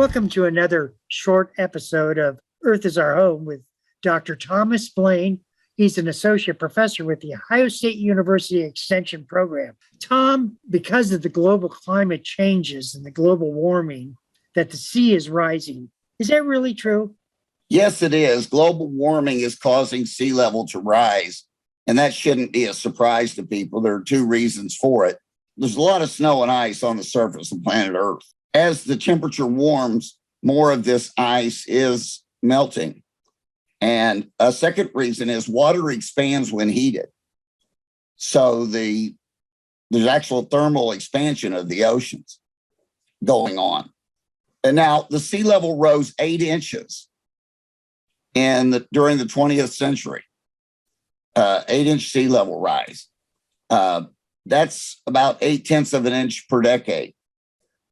Welcome to another short episode of Earth is Our Home with Dr. Thomas Blaine. He's an associate professor with the Ohio State University Extension Program. Tom, because of the global climate changes and the global warming, that the sea is rising. Is that really true? Yes, it is. Global warming is causing sea level to rise, and that shouldn't be a surprise to people. There are two reasons for it. There's a lot of snow and ice on the surface of planet Earth. As the temperature warms, more of this ice is melting. And a second reason is water expands when heated. So there's actual thermal expansion of the oceans going on. And now the sea level rose 8 inches during the 20th century, 8-inch sea level rise. That's about 0.8 of an inch per decade.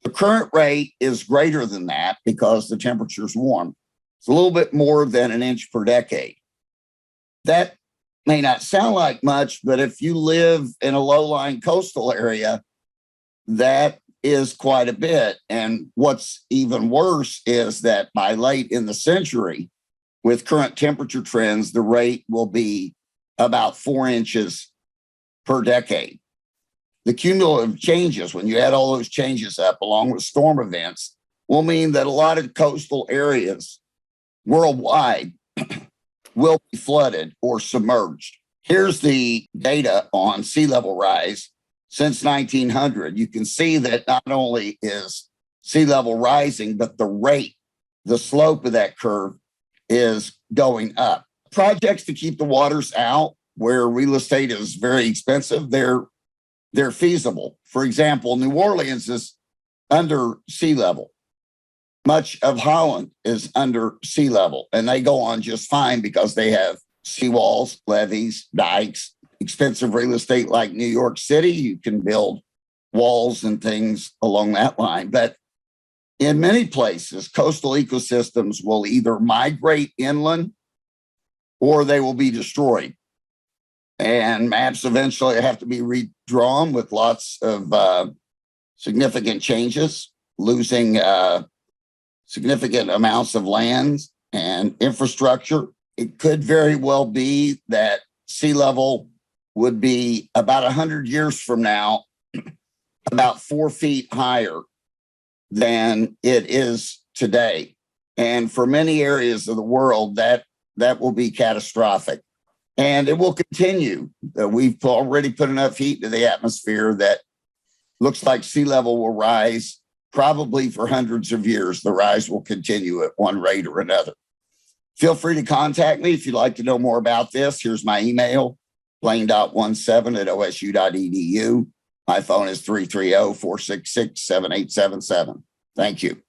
The current rate is greater than that because the temperature's warm. It's a little bit more than an inch per decade. That may not sound like much, but if you live in a low-lying coastal area, that is quite a bit. And what's even worse is that by late in the century, with current temperature trends, the rate will be about 4 inches per decade. The cumulative changes, when you add all those changes up along with storm events, will mean that a lot of coastal areas worldwide will be flooded or submerged. Here's the data on sea level rise since 1900. You can see that not only is sea level rising, but the rate, the slope of that curve is going up. Projects to keep the waters out where real estate is very expensive, they're feasible. For example, New Orleans is under sea level. Much of Holland is under sea level, and they go on just fine because they have seawalls, levees, dikes, expensive real estate like New York City. You can build walls and things along that line. But in many places, coastal ecosystems will either migrate inland or they will be destroyed. And maps eventually have to be redrawn with lots of significant changes, losing significant amounts of land and infrastructure. It could very well be that sea level would be about 100 years from now, about 4 feet higher than it is today. And for many areas of the world, that will be catastrophic. And it will continue. We've already put enough heat into the atmosphere that looks like sea level will rise probably for hundreds of years. The rise will continue at one rate or another. Feel free to contact me if you'd like to know more about this. Here's my email, blaine.17@osu.edu. My phone is 330-466-7877. Thank you.